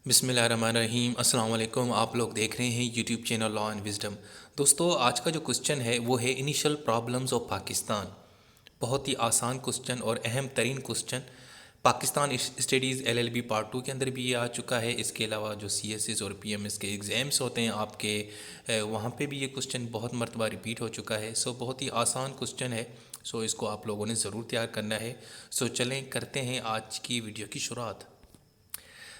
बिस्मिल्लाहिर्रहमानिर्रहीम अस्सलाम वालेकुम। आप लोग देख रहे हैं YouTube channel law and wisdom. दोस्तों, आज का जो क्वेश्चन है वो है इनिशियल प्रॉब्लम्स ऑफ पाकिस्तान। बहुत ही आसान क्वेश्चन और अहम तरीन question. Pakistan studies LLB part 2 के अंदर भी ये आ चुका है। इसके अलावा जो CSS और PMS के एग्ज़ाम्स होते हैं आपके, वहाँ पे भी ये क्वेश्चन बहुत मरतबा रिपीट हो चुका है। सो बहुत ही आसान क्वेश्चन है। सो इसको आप लोगों ने ज़रूर तैयार करना है। सो चलें करते हैं आज की वीडियो की शुरुआत।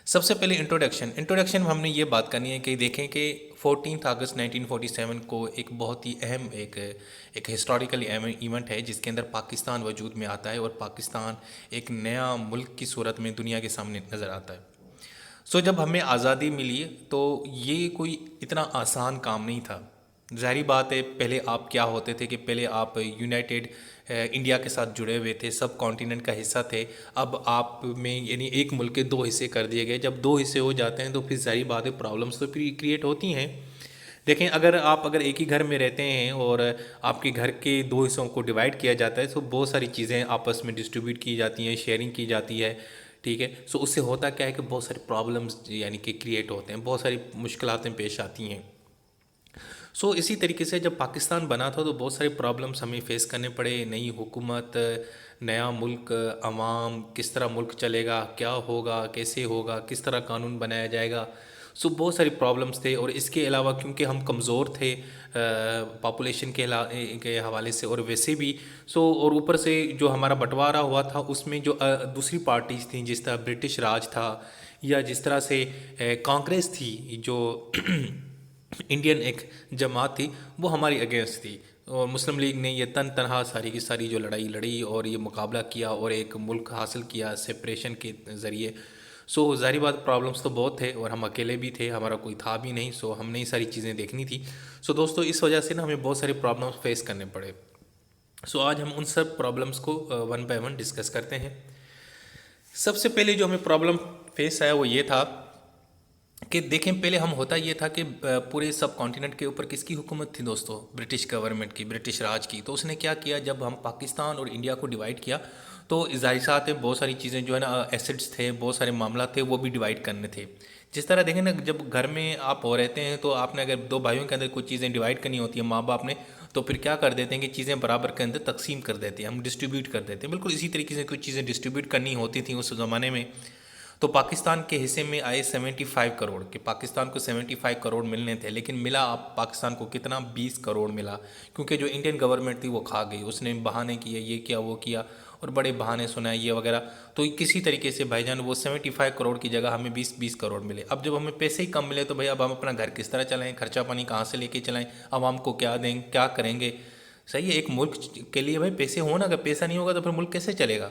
सबसे पहले इंट्रोडक्शन में हमने ये बात करनी है कि देखें कि 14 अगस्त 1947 को एक बहुत ही अहम एक हिस्टोरिकल इवेंट है जिसके अंदर पाकिस्तान वजूद में आता है और पाकिस्तान एक नया मुल्क की सूरत में दुनिया के सामने नज़र आता है। सो जब हमें आज़ादी मिली तो ये कोई इतना आसान काम नहीं था। ज़ाहिर बात है, पहले आप क्या होते थे कि पहले आप यूनाइटेड इंडिया के साथ जुड़े हुए थे, सब कॉन्टिनेंट का हिस्सा थे। अब आप में यानी एक मुल्क के दो हिस्से कर दिए गए। जब दो हिस्से हो जाते हैं तो फिर ज़ाहिर बात है प्रॉब्लम्स तो फिर क्रिएट होती हैं। देखें, अगर एक ही घर में रहते हैं और आपके घर के दो हिस्सों को डिवाइड किया जाता है तो बहुत सारी चीज़ें आपस में डिस्ट्रीब्यूट की जाती हैं, शेयरिंग की जाती है। ठीक है, सो उससे होता क्या है कि बहुत सारे प्रॉब्लम्स यानी कि क्रिएट होते हैं, बहुत सारी मुश्किलातें पेश आती हैं। सो इसी तरीके से जब पाकिस्तान बना था तो बहुत सारे प्रॉब्लम्स हमें फेस करने पड़े। नई हुकूमत, नया मुल्क, अवाम, किस तरह मुल्क चलेगा, क्या होगा, कैसे होगा, किस तरह कानून बनाया जाएगा। सो बहुत सारी प्रॉब्लम्स थे। और इसके अलावा क्योंकि हम कमज़ोर थे पॉपुलेशन के हवाले से और वैसे भी, सो और ऊपर से जो हमारा बंटवारा हुआ था उसमें जो दूसरी पार्टीज़ थी, जिस तरह ब्रिटिश राज था या जिस तरह से कांग्रेस थी, जो इंडियन एक जमात थी, वो हमारी अगेंस्ट थी। और मुस्लिम लीग ने ये तनहा सारी की सारी जो लड़ाई लड़ी और ये मुकाबला किया और एक मुल्क हासिल किया सेपरेशन के ज़रिए। सो ज़ाहिर बात प्रॉब्लम्स तो बहुत थे और हम अकेले भी थे, हमारा कोई था भी नहीं। सो हमने ये सारी चीज़ें देखनी थी। सो दोस्तों, इस वजह से ना हमें बहुत सारे प्रॉब्लम्स फेस करने पड़े। सो आज हम उन सब प्रॉब्लम्स को वन बाय वन डिस्कस करते हैं। सबसे पहले जो हमें प्रॉब्लम फेस आया वो ये था कि देखें, पहले हम होता ये था कि पूरे सब कॉन्टिनेंट के ऊपर किसकी हुकूमत थी दोस्तों? ब्रिटिश गवर्नमेंट की, ब्रिटिश राज की। तो उसने क्या किया, जब हम पाकिस्तान और इंडिया को डिवाइड किया तो ज़ाहिर साथ है बहुत सारी चीज़ें जो है ना, एसेट्स थे, बहुत सारे मामला थे, वो भी डिवाइड करने थे। जिस तरह देखें ना, जब घर में आप हो रहते हैं तो आपने अगर दो भाइयों के अंदर कुछ चीज़ें डिवाइड करनी होती है माँ बाप ने, तो फिर क्या कर देते हैं कि चीज़ें बराबर के अंदर तकसीम कर देते हैं, हम डिस्ट्रीब्यूट कर देते हैं। बिल्कुल इसी तरीके से कुछ चीज़ें डिस्ट्रीब्यूट करनी होती थी उस ज़माने में। तो पाकिस्तान के हिस्से में आए 75 करोड़, कि पाकिस्तान को 75 करोड़ मिलने थे, लेकिन मिला आप पाकिस्तान को कितना? 20 करोड़ मिला। क्योंकि जो इंडियन गवर्नमेंट थी वो खा गई, उसने बहाने किए, ये किया वो किया और बड़े बहाने सुनाए ये वगैरह। तो किसी तरीके से भाईजान वो 75 करोड़ की जगह हमें 20-20 करोड़ मिले। अब जब हमें पैसे ही कम मिले तो भाई अब हम अपना घर किस तरह चलाएं, खर्चा पानी कहाँ से लेके चलाएं, आवाम को क्या दें, क्या करेंगे? सही है, एक मुल्क के लिए भाई पैसे हो ना, अगर पैसा नहीं होगा तो फिर मुल्क कैसे चलेगा?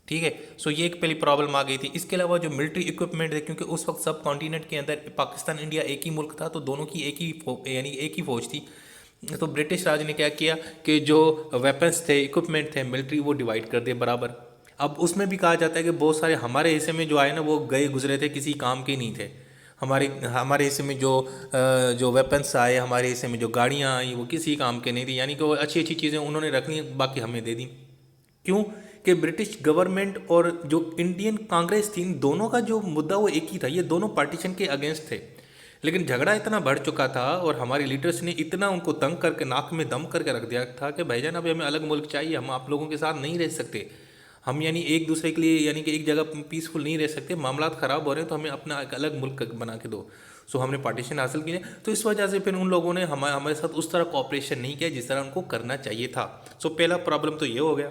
ठीक है, सो ये एक पहली प्रॉब्लम आ गई थी। इसके अलावा जो मिलिट्री इक्विपमेंट है, क्योंकि उस वक्त सब कॉन्टिनेंट के अंदर पाकिस्तान इंडिया एक ही मुल्क था, तो दोनों की यानी एक ही फौज थी। तो ब्रिटिश राज ने क्या किया कि जो वेपन्स थे, इक्विपमेंट थे मिलिट्री, वो डिवाइड कर दिए बराबर। अब उसमें भी कहा जाता है कि बहुत सारे हमारे हिस्से में जो आए ना, वो गए गुजरे थे, किसी काम के नहीं थे। हमारे हमारे हिस्से में जो वेपन्स आए, हमारे हिस्से में जो गाड़ियाँ आई, वो किसी काम के नहीं थी। यानी कि वो अच्छी अच्छी चीज़ें उन्होंने रख ली, बाकी हमें दे दी। क्यों? कि ब्रिटिश गवर्नमेंट और जो इंडियन कांग्रेस थी, इन दोनों का जो मुद्दा वो एक ही था, ये दोनों पार्टीशन के अगेंस्ट थे। लेकिन झगड़ा इतना बढ़ चुका था और हमारे लीडर्स ने इतना उनको तंग करके, नाक में दम करके रख दिया था कि भाईजान अभी हमें अलग मुल्क चाहिए, हम आप लोगों के साथ नहीं रह सकते। हम यानी एक दूसरे के लिए यानी कि एक जगह पीसफुल नहीं रह सकते, मामलात ख़राब हो रहे हैं, तो हमें अपना एक अलग मुल्क बना के दो। सो हमने पार्टीशन हासिल किया। तो इस वजह से फिर उन लोगों ने हमारे साथ उस तरह कोऑपरेशन नहीं किया जिस तरह उनको करना चाहिए था। सो पहला प्रॉब्लम तो ये हो गया।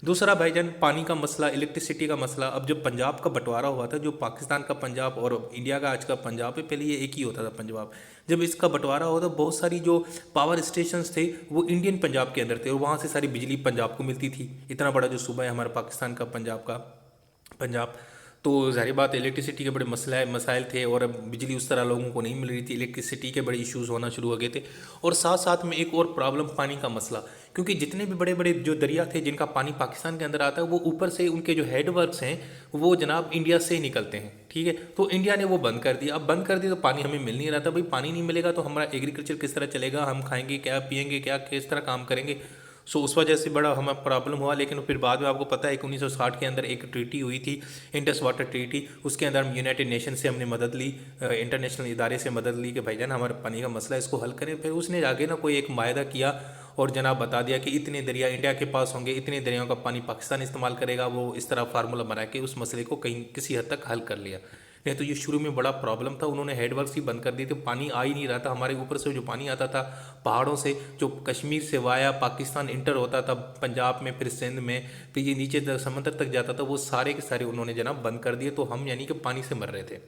दूसरा भाईजान, पानी का मसला, इलेक्ट्रिसिटी का मसला। अब जब पंजाब का बंटवारा हुआ था, जो पाकिस्तान का पंजाब और इंडिया का आज का पंजाब है, पहले ये एक ही होता था पंजाब। जब इसका बंटवारा हुआ तो बहुत सारी जो पावर स्टेशंस थे वो इंडियन पंजाब के अंदर थे और वहाँ से सारी बिजली पंजाब को मिलती थी। इतना बड़ा जो सूबा है हमारा पाकिस्तान का पंजाब। तो ज़ाहिर बात इलेक्ट्रिसिटी के बड़े मसाइल थे और अब बिजली उस तरह लोगों को नहीं मिल रही थी, इलेक्ट्रिसिटी के बड़े इश्यूज़ होना शुरू हो गए थे। और साथ साथ में एक और प्रॉब्लम, पानी का मसला। क्योंकि जितने भी बड़े बड़े जो दरिया थे जिनका पानी पाकिस्तान के अंदर आता है, वो ऊपर से उनके जो हेडवर्क्स हैं वो जनाब इंडिया से ही निकलते हैं। ठीक है, तो इंडिया ने वो बंद कर दिया। अब बंद कर दिया तो पानी हमें मिल नहीं रहा था। भाई पानी नहीं मिलेगा तो हमारा एग्रीकल्चर किस तरह चलेगा, हम खाएंगे क्या, पिएंगे क्या, किस तरह काम करेंगे? सो उस वजह से बड़ा हमें प्रॉब्लम हुआ। लेकिन फिर बाद में आपको पता है कि 1960 के अंदर एक ट्रीटी हुई थी, इंडस वाटर ट्रीटी। उसके अंदर हम यूनाइटेड नेशन से हमने मदद ली, इंटरनेशनल इदारे से मदद ली कि भाईजान हमारे पानी का मसला है, इसको हल करें। फिर उसने आगे ना कोई एक मायदा किया और जनाब बता दिया कि इतने दरिया इंडिया के पास होंगे, इतने दरियाओं का पानी पाकिस्तान इस्तेमाल करेगा। वो इस तरह फार्मूला बना के उस मसले को कहीं किसी हद तक हल कर लिया। नहीं तो ये शुरू में बड़ा प्रॉब्लम था, उन्होंने हेडवर्क्स ही बंद कर दिए थे, पानी आ ही नहीं रहा था। हमारे ऊपर से जो पानी आता था पहाड़ों से, जो कश्मीर से वाया पाकिस्तान इंटर होता था पंजाब में, फिर सिंध में, फिर ये नीचे तक समंदर तक जाता था, वो सारे के सारे उन्होंने जनाब बंद कर दिए। तो हम यानी कि पानी से मर रहे थे।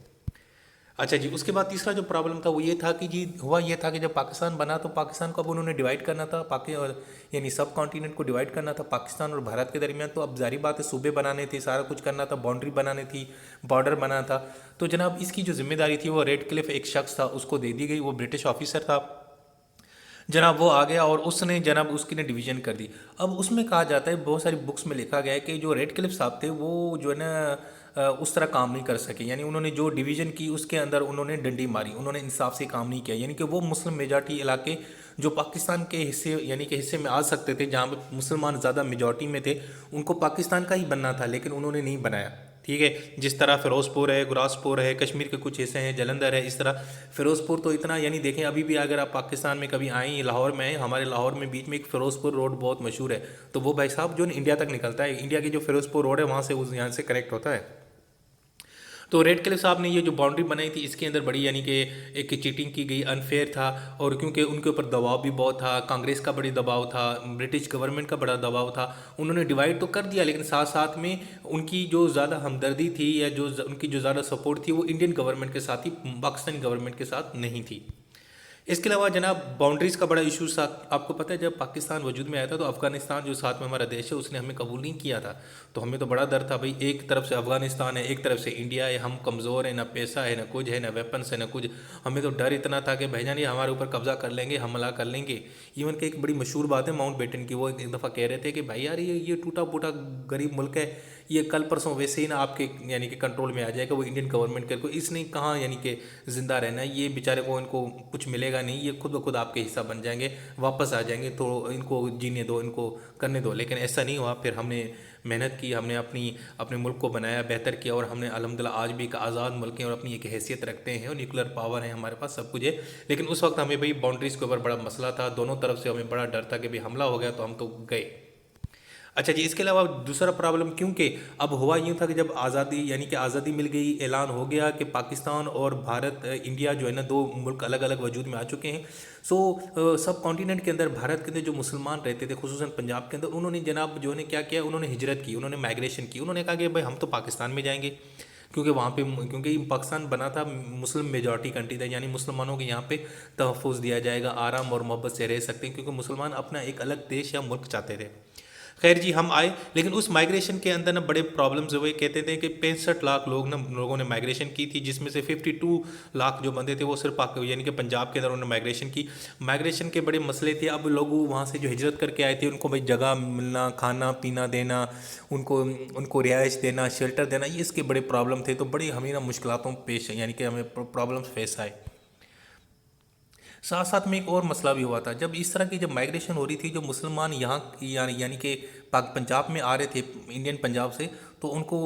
अच्छा जी, उसके बाद तीसरा जो प्रॉब्लम था वो ये था कि जी हुआ ये था कि जब पाकिस्तान बना तो पाकिस्तान को अब उन्होंने डिवाइड करना था, और यानी सब कॉन्टिनेंट को डिवाइड करना था पाकिस्तान और भारत के दरमियान। तो अब जारी बात है सूबे बनाने थे, सारा कुछ करना था, बाउंड्री बनानी थी, बॉर्डर बनाना था। तो जनाब इसकी जो जिम्मेदारी थी वो रेड क्लिफ एक शख्स था उसको दे दी गई, वो ब्रिटिश ऑफिसर था जनाब। वो आ गया और उसने जनाब उसकी ने डिवीजन कर दी। अब उसमें कहा जाता है, बहुत सारी बुक्स में लिखा गया है कि जो रेड क्लिफ साहब थे वो जो है ना उस तरह काम नहीं कर सके, यानी उन्होंने जो डिवीजन की उसके अंदर उन्होंने डंडी मारी, उन्होंने इंसाफ से काम नहीं किया। यानी कि वो मुस्लिम मेजॉरिटी इलाके जो पाकिस्तान के हिस्से यानी कि हिस्से में आ सकते थे, जहाँ पे मुसलमान ज़्यादा मेजॉरिटी में थे, उनको पाकिस्तान का ही बनना था, लेकिन उन्होंने नहीं बनाया। ठीक है, जिस तरह फिरोजपुर है, गुरासपुर है, कश्मीर के कुछ हिस्से हैं, जलंधर है, इस तरह फिरोजपुर तो इतना यानी देखें अभी भी अगर आप पाकिस्तान में कभी आएँ, लाहौर में आए, हमारे लाहौर में बीच में एक फिरोजपुर रोड बहुत मशहूर है। तो वो भाई साहब जो इंडिया तक निकलता है, इंडिया की जो फिरोजपुर रोड है वहाँ से उस यहाँ से कनेक्ट होता है। तो रेड क्लिफ साहब ने ये जो बाउंड्री बनाई थी इसके अंदर बड़ी यानी कि एक चीटिंग की गई, अनफेयर था। और क्योंकि उनके ऊपर दबाव भी बहुत था, कांग्रेस का बड़ी दबाव था, ब्रिटिश गवर्नमेंट का बड़ा दबाव था, उन्होंने डिवाइड तो कर दिया, लेकिन साथ साथ में उनकी जो ज़्यादा हमदर्दी थी या जो उनकी जो ज़्यादा सपोर्ट थी वो इंडियन गवर्नमेंट के साथ ही, पाकिस्तानी गवर्नमेंट के साथ नहीं थी। इसके अलावा जनाब बाउंड्रीज़ का बड़ा इशू साथ आपको पता है, जब पाकिस्तान वजूद में आया था तो अफगानिस्तान जो साथ में हमारा देश है उसने हमें कबूल नहीं किया था। तो हमें तो बड़ा डर था भाई, एक तरफ से अफगानिस्तान है, एक तरफ से इंडिया है, हम कमज़ोर हैं, ना पैसा है, ना कुछ है, ना वेपन्स है, ना कुछ। हमें तो डर इतना था कि भाईजान ये हमारे ऊपर कब्जा कर लेंगे, हमला कर लेंगे। इवन कि एक बड़ी मशहूर बात है माउंट बेटन की, वो एक दफ़ा कह रहे थे कि भाई यार ये टूटा फूटा गरीब मुल्क है, ये कल परसों वैसे ही ना आपके यानी कि कंट्रोल में आ जाएगा, वो इंडियन गवर्नमेंट के को इसने कहाँ यानी कि ज़िंदा रहना है, ये बेचारे को इनको कुछ मिलेगा नहीं, ये खुद ब खुद आपके हिस्सा बन जाएंगे, वापस आ जाएंगे, तो इनको जीने दो, इनको करने दो। लेकिन ऐसा नहीं हुआ। फिर हमने मेहनत की, हमने अपने मुल्क को बनाया, बेहतर किया, और हमने अल्हम्दुलिल्लाह आज भी एक आज़ाद मुल्क है और अपनी एक हैसियत रखते हैं और न्यूक्लियर पावर है हमारे पास, सब कुछ है। लेकिन उस वक्त हमें भाई बाउंड्रीज़ के ऊपर बड़ा मसला था, दोनों तरफ से हमें बड़ा डर था कि भाई हमला हो गया तो हम तो गए। अच्छा जी, इसके अलावा दूसरा प्रॉब्लम, क्योंकि अब हुआ यूँ था कि जब आज़ादी यानी कि आज़ादी मिल गई, ऐलान हो गया कि पाकिस्तान और भारत इंडिया जो है ना दो मुल्क अलग अलग वजूद में आ चुके हैं। सो सब कॉन्टिनेंट के अंदर, भारत के अंदर जो मुसलमान रहते थे खुसूसन पंजाब के अंदर, उन्होंने जनाब जो है क्या किया, उन्होंने हिजरत की, उन्होंने माइग्रेशन की। उन्होंने कहा कि भाई हम तो पाकिस्तान में जाएंगे, क्योंकि वहाँ पे क्योंकि पाकिस्तान बना था मुस्लिम मेजॉरिटी कंट्री था, यानी मुसलमानों के यहाँ पे तहफ़्फ़ुज़ दिया जाएगा, आराम और मोहब्बत से रह सकते हैं, क्योंकि मुसलमान अपना एक अलग देश या मुल्क चाहते थे। खैर जी, हम आए, लेकिन उस माइग्रेशन के अंदर ना बड़े प्रॉब्लम्स हुए। कहते थे कि 65 लाख लोगों ने माइग्रेशन की थी, जिसमें से 52 लाख जो बंदे थे वो सिर्फ यानी कि पंजाब के अंदर उन्होंने माइग्रेशन की। माइग्रेशन के बड़े मसले थे। अब लोग वहाँ से जो हिजरत करके आए थे उनको भाई जगह मिलना, खाना पीना देना, उनको उनको रिहाइश देना, शेल्टर देना, ये इसके बड़े प्रॉब्लम थे। तो बड़ी हमें ना मुश्किलातों पेश यानी कि हमें प्रॉब्लम्स फेस आए। साथ साथ में एक और मसला भी हुआ था, जब इस तरह की जब माइग्रेशन हो रही थी, जो मुसलमान यहाँ यानी कि पंजाब में आ रहे थे इंडियन पंजाब से, तो उनको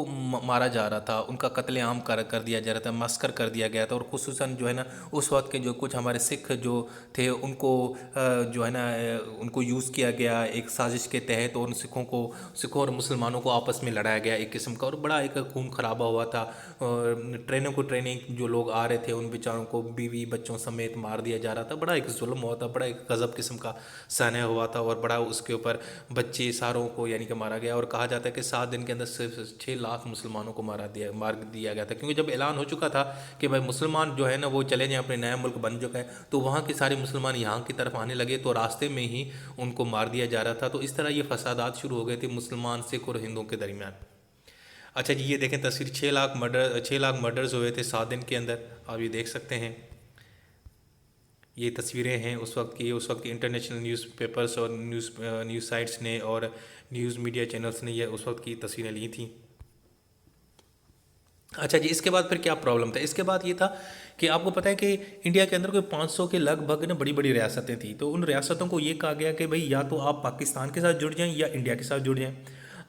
मारा जा रहा था, उनका कत्लेआम कर दिया जा रहा था, मस्कर कर दिया गया था। और खुसूसन जो है ना उस वक्त के जो कुछ हमारे सिख जो थे उनको जो है ना उनको यूज़ किया गया एक साजिश के तहत, और उन सिखों और मुसलमानों को आपस में लड़ाया गया एक किस्म का, और बड़ा एक खून खराबा हुआ था। और ट्रेनिंग जो लोग आ रहे थे उन बेचारों को बीवी बच्चों समेत मार दिया जा रहा था। बड़ा एक जुल्म हुआ था, बड़ा एक गज़ब किस्म का सान्या हुआ था, और बड़ा उसके ऊपर बच्चे सारों को यानी कि मारा गया। और कहा जाता है कि 7 दिन के अंदर सिर्फ 6 लाख मुसलमानों को मार दिया गया था, क्योंकि जब ऐलान हो चुका था कि भाई मुसलमान जो है ना वो चले जाएं, अपने नया मुल्क बन चुका है, तो वहाँ के सारे मुसलमान यहाँ की तरफ आने लगे, तो रास्ते में ही उनको मार दिया जा रहा था। तो इस तरह ये फसादात शुरू हो गए थे मुसलमान, सिख और हिंदुओं के दरमियान। अच्छा जी, ये देखें तस्वीर, 6 लाख मर्डर्स हुए थे 7 दिन के अंदर, आप ये देख सकते हैं। ये तस्वीरें हैं उस वक्त की इंटरनेशनल न्यूज़पेपर्स और न्यूज़ साइट्स ने और न्यूज़ मीडिया चैनल्स ने ये उस वक्त की तस्वीरें ली थी। अच्छा जी, इसके बाद फिर क्या प्रॉब्लम था? इसके बाद ये था कि आपको पता है कि इंडिया के अंदर कोई 500 के लगभग ना बड़ी बड़ी रियासतें थी। तो उन रियासतों को ये कहा गया कि भाई या तो आप पाकिस्तान के साथ जुड़ जाएं या इंडिया के साथ जुड़ जाएं।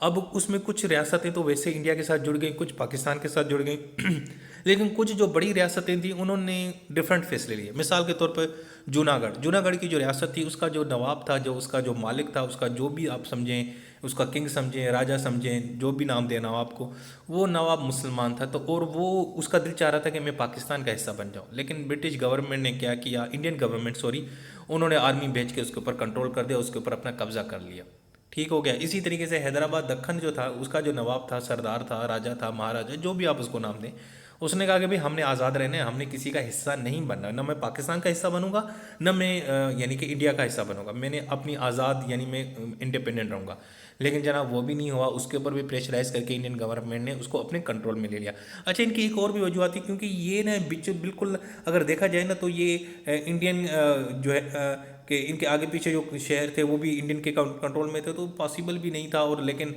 अब उसमें कुछ रियासतें तो वैसे इंडिया के साथ जुड़ गई, कुछ पाकिस्तान के साथ जुड़ गई लेकिन कुछ जो बड़ी रियासतें थी उन्होंने डिफरेंट फैसले लिए। मिसाल के तौर पर जूनागढ़, जूनागढ़ की जो रियासत थी उसका जो नवाब था, जो उसका जो मालिक था, उसका जो भी आप समझें, उसका किंग समझें, राजा समझें, जो भी नाम दें नवाब को, वो नवाब मुसलमान था। तो और वो उसका दिल चाह रहा था कि मैं पाकिस्तान का हिस्सा बन जाऊं। लेकिन ब्रिटिश गवर्नमेंट ने क्या किया, इंडियन गवर्नमेंट सॉरी, उन्होंने आर्मी भेज के उसके ऊपर कंट्रोल कर दिया, उसके ऊपर अपना कब्जा कर लिया। ठीक हो गया। इसी तरीके से हैदराबाद दक्खन जो था, उसका जो नवाब था, सरदार था, राजा था, महाराजा, जो भी आप उसको नाम दें, उसने कहा कि भाई हमने आज़ाद रहना है, हमने किसी का हिस्सा नहीं बनना, ना मैं पाकिस्तान का हिस्सा बनूंगा, ना मैं यानी कि इंडिया का हिस्सा बनूंगा, मैंने अपनी आज़ाद यानी मैं इंडिपेंडेंट रहूँगा। लेकिन जनाब वो भी नहीं हुआ, उसके ऊपर भी प्रेशराइज करके इंडियन गवर्नमेंट ने उसको अपने कंट्रोल में ले लिया। अच्छा, इनकी एक और भी वजूहत थी, क्योंकि ये ना बिल्कुल अगर देखा जाए ना तो ये इंडियन जो है कि इनके आगे पीछे जो शहर थे वो भी इंडियन के कंट्रोल में थे, तो पॉसिबल भी नहीं था। और लेकिन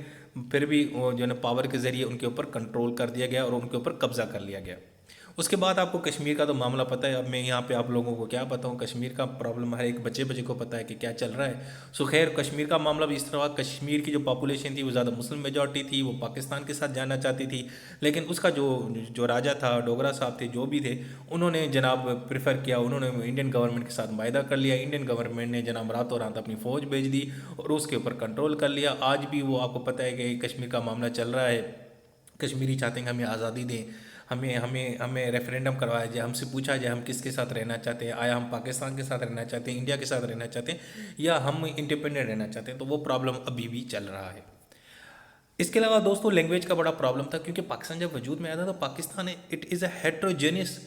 फिर भी वो जो है ना पावर के ज़रिए उनके ऊपर कंट्रोल कर दिया गया और उनके ऊपर कब्जा कर लिया गया। उसके बाद आपको कश्मीर का तो मामला पता है। अब मैं यहाँ पे आप लोगों को क्या बताऊँ, कश्मीर का प्रॉब्लम हर एक बच्चे बच्चे को पता है कि क्या चल रहा है। सो खैर, कश्मीर का मामला भी इस तरह हुआ, कश्मीर की जो पॉपुलेशन थी वो ज़्यादा मुस्लिम मेजॉरिटी थी, वो पाकिस्तान के साथ जाना चाहती थी। लेकिन उसका जो जो राजा था, डोगरा साहब थे, जो भी थे, उन्होंने जनाब प्रेफर किया, उन्होंने इंडियन गवर्नमेंट के साथ मायदा कर लिया। इंडियन गवर्नमेंट ने जनाब रातों रात अपनी फ़ौज भेज दी और उसके ऊपर कंट्रोल कर लिया। आज भी वो आपको पता है कि कश्मीर का मामला चल रहा है। कश्मीरी चाहते हैं कि हमें आज़ादी दें, हमें हमें हमें रेफरेंडम करवाया जाए, हमसे पूछा जाए हम किसके साथ रहना चाहते हैं, आया हम पाकिस्तान के साथ रहना चाहते हैं, इंडिया के साथ रहना चाहते हैं, या हम इंडिपेंडेंट रहना चाहते हैं। तो वो प्रॉब्लम अभी भी चल रहा है। इसके अलावा दोस्तों लैंग्वेज का बड़ा प्रॉब्लम था, क्योंकि पाकिस्तान जब वजूद में आया था तो Pakistan it is a heterogeneous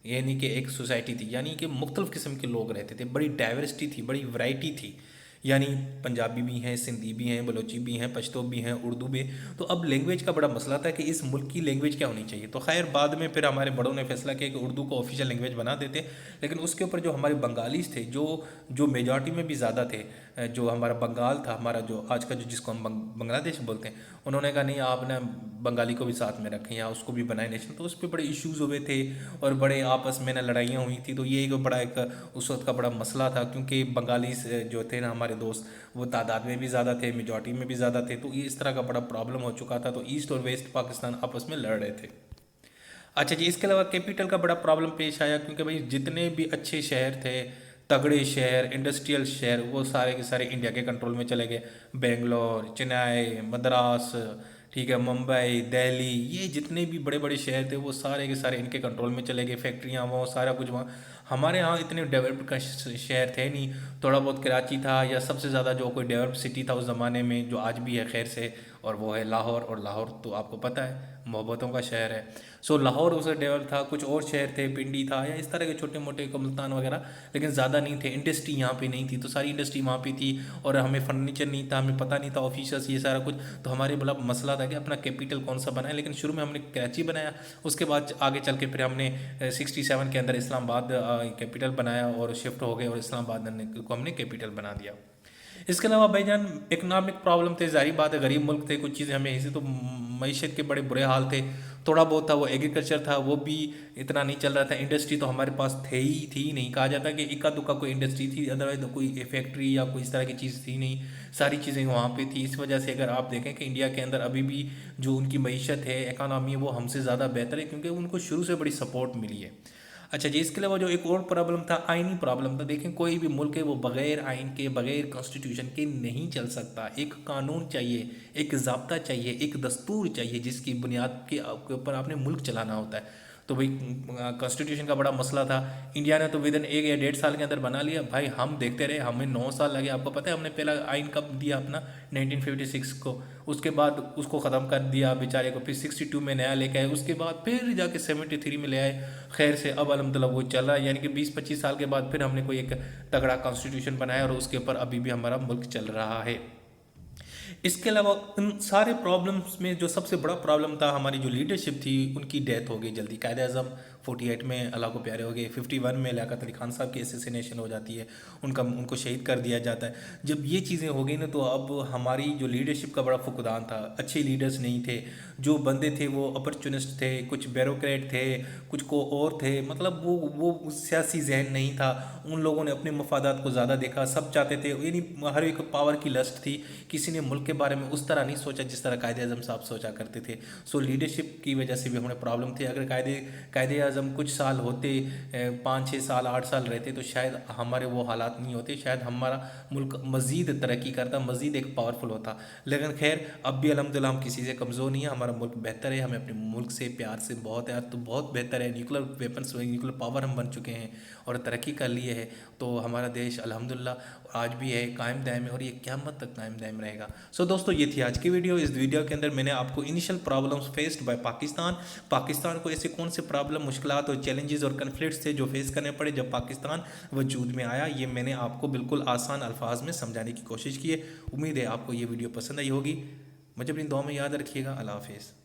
यानी कि एक सोसाइटी थी, यानी कि मुख्तलिफ किस्म के लोग रहते थे, बड़ी डाइवर्सिटी थी, बड़ी वैरायटी थी। यानी पंजाबी भी हैं, सिंधी भी हैं, बलोची भी हैं, पश्तो भी हैं, उर्दू भी। तो अब लैंग्वेज का बड़ा मसला था कि इस मुल्क की लैंग्वेज क्या होनी चाहिए। तो खैर बाद में फिर हमारे बड़ों ने फैसला किया कि उर्दू को ऑफिशियल लैंग्वेज बना देते। लेकिन उसके ऊपर जो हमारे बंगालीज थे, जो जो मेजॉरिटी में भी ज़्यादा थे, जो हमारा बंगाल था, हमारा जो आज का जो जिसको हम बांग्लादेश बोलते हैं, उन्होंने कहा नहीं आप ना बंगाली को भी साथ में रखें या उसको भी बनाए नेशन। तो उस पर बड़े इश्यूज़ हुए थे और बड़े आपस में ना लड़ाइयाँ हुई थी। तो ये एक बड़ा एक उस वक्त का बड़ा मसला था, क्योंकि बंगाली जो थे ना हमारे दोस्त, वो तादाद में भी ज़्यादा थे, मेजॉरिटी में भी ज़्यादा थे। तो ये इस तरह का बड़ा प्रॉब्लम हो चुका था। तो ईस्ट और वेस्ट पाकिस्तान आपस में लड़ रहे थे। अच्छा जी, इसके अलावा कैपिटल का बड़ा प्रॉब्लम पेश आया, क्योंकि भाई जितने भी अच्छे शहर थे, तगड़े शहर, इंडस्ट्रियल शहर, वो सारे के सारे इंडिया के कंट्रोल में चले गए। बेंगलोर, चेन्नई, मद्रास, ठीक है, मुंबई, दिल्ली, ये जितने भी बड़े बड़े शहर थे वो सारे के सारे इनके कंट्रोल में चले गए। फैक्ट्रियाँ वो सारा कुछ वहाँ। हमारे यहाँ इतने डेवलप्ड का शहर थे नहीं, थोड़ा बहुत कराची था, या सबसे ज़्यादा जो कोई डेवलप सिटी था उस ज़माने में, जो आज भी है खैर से, और वो है लाहौर। और लाहौर तो आपको पता है मोहब्बतों का शहर है। सो लाहौर उसे डेवलप था। कुछ और शहर थे, पिंडी था, या इस तरह के छोटे मोटे मुल्तान वगैरह, लेकिन ज़्यादा नहीं थे। इंडस्ट्री यहाँ पे नहीं थी, तो सारी इंडस्ट्री वहाँ पे थी। और हमें फर्नीचर नहीं था, हमें पता नहीं था ऑफिसर्स, ये सारा कुछ। तो हमारे बड़ा मसला था कि अपना कैपिटल कौन सा बनाए। लेकिन शुरू में हमने कराची बनाया, उसके बाद आगे चल के फिर हमने 67 के अंदर इस्लामाबाद कैपिटल बनाया और शिफ्ट हो गए और इस्लामाबाद को हमने कैपिटल बना दिया। इसके अलावा भाईजान इकोनॉमिक प्रॉब्लम थे, जारी बात है, गरीब मुल्क थे, कुछ चीज़ें हमें ऐसे तो मईशत के बड़े बुरे हाल थे। थोड़ा बहुत था वो एग्रीकल्चर था, वो भी इतना नहीं चल रहा था। इंडस्ट्री तो हमारे पास थी नहीं, कहा जाता कि इक्का दुक्का कोई इंडस्ट्री थी, अदरवाइज तो कोई फैक्ट्री या कोई इस तरह की चीज़ थी नहीं। सारी चीज़ें वहाँ पे थी। इस वजह से अगर आप देखें कि इंडिया के अंदर अभी भी जो उनकी मईशत है, इकानॉमी है, वो हमसे ज़्यादा बेहतर है, क्योंकि उनको शुरू से बड़ी सपोर्ट मिली है। अच्छा जी, इसके अलावा जो एक और प्रॉब्लम था, आइनी प्रॉब्लम था। देखें कोई भी मुल्क है वो बगैर आइन के, बगैर कॉन्स्टिट्यूशन के नहीं चल सकता। एक कानून चाहिए, एक ज़ाब्ता चाहिए, एक दस्तूर चाहिए, जिसकी बुनियाद के ऊपर आपने मुल्क चलाना होता है। तो भाई कॉन्स्टिट्यूशन का बड़ा मसला था। इंडिया ने तो विद इन 1 या 1.5 साल के अंदर बना लिया। भाई हम देखते रहे, हमें 9 साल लगे। आपको पता है हमने पहला आइन कब दिया अपना? 1956 को। उसके बाद उसको ख़त्म कर दिया बेचारे को, फिर 62 में नया लेके आए, उसके बाद फिर जाके 73 में ले आए। खैर से अब अलहमदुलिल्लाह वो चल रहा है, यानी कि 20-25 साल के बाद फिर हमने कोई एक तगड़ा कॉन्स्टिट्यूशन बनाया और उसके ऊपर अभी भी हमारा मुल्क चल रहा है। इसके अलावा इन सारे प्रॉब्लम्स में जो सबसे बड़ा प्रॉब्लम था, हमारी जो लीडरशिप थी उनकी डेथ हो गई जल्दी। कायद आज़म 48 में अल्लाह को प्यारे हो गए, 51 में लियाकत अली खान साहब की असैसिनेशन हो जाती है, उनको शहीद कर दिया जाता है। जब ये चीज़ें हो गई ना तो अब हमारी जो लीडरशिप का बड़ा फुकदान था, अच्छे लीडर्स नहीं थे, जो बंदे थे वो अपॉर्चुनिस्ट थे, कुछ ब्यूरोक्रेट थे, कुछ को और थे, मतलब वो सियासी जहन नहीं था। उन लोगों ने अपने मफादात को ज़्यादा देखा, सब चाहते थे, यानी हर एक पावर की लस्ट थी। किसी ने मुल्क के बारे में उस तरह नहीं सोचा जिस तरह कायदे आज़म साहब सोचा करते थे। सो लीडरशिप की वजह से भी हमें प्रॉब्लम थी। अगर कायदे आज़म कुछ साल होते, 5 6 साल 8 साल रहते, तो शायद हमारे वो हालात नहीं होते, शायद हमारा मुल्क मज़ीद तरक्की करता, मज़ीद एक पावरफुल होता। लेकिन खैर अब भी अल्हम्दुलिल्लाह हम किसी से कमज़ोर नहीं है, हमारा मुल्क बेहतर है, हमें अपने मुल्क से प्यार से बहुत है, तो बहुत बेहतर है। न्यूक्लियर वेपन्स, न्यूक्लियर पावर हम बन चुके हैं और तरक्की कर लिए है। तो हमारा देश अल्हम्दुलिल्लाह आज भी है, कायम दायम है और ये क़यामत तक कायम दायम रहेगा। सो दोस्तों, ये थी आज की वीडियो। इस वीडियो के अंदर मैंने आपको initial problems faced by Pakistan को ऐसे कौन से प्रॉब्लम, मुश्किलात और चैलेंजेस और कन्फ्लिक्ट्स थे जो फेस करने पड़े जब पाकिस्तान वजूद में आया, ये मैंने आपको बिल्कुल आसान अल्फाज में समझाने की कोशिश की है। उम्मीद है आपको ये वीडियो पसंद आई होगी। मुझे अपनी दुआ में याद रखिएगा। अल्लाह हाफिज़।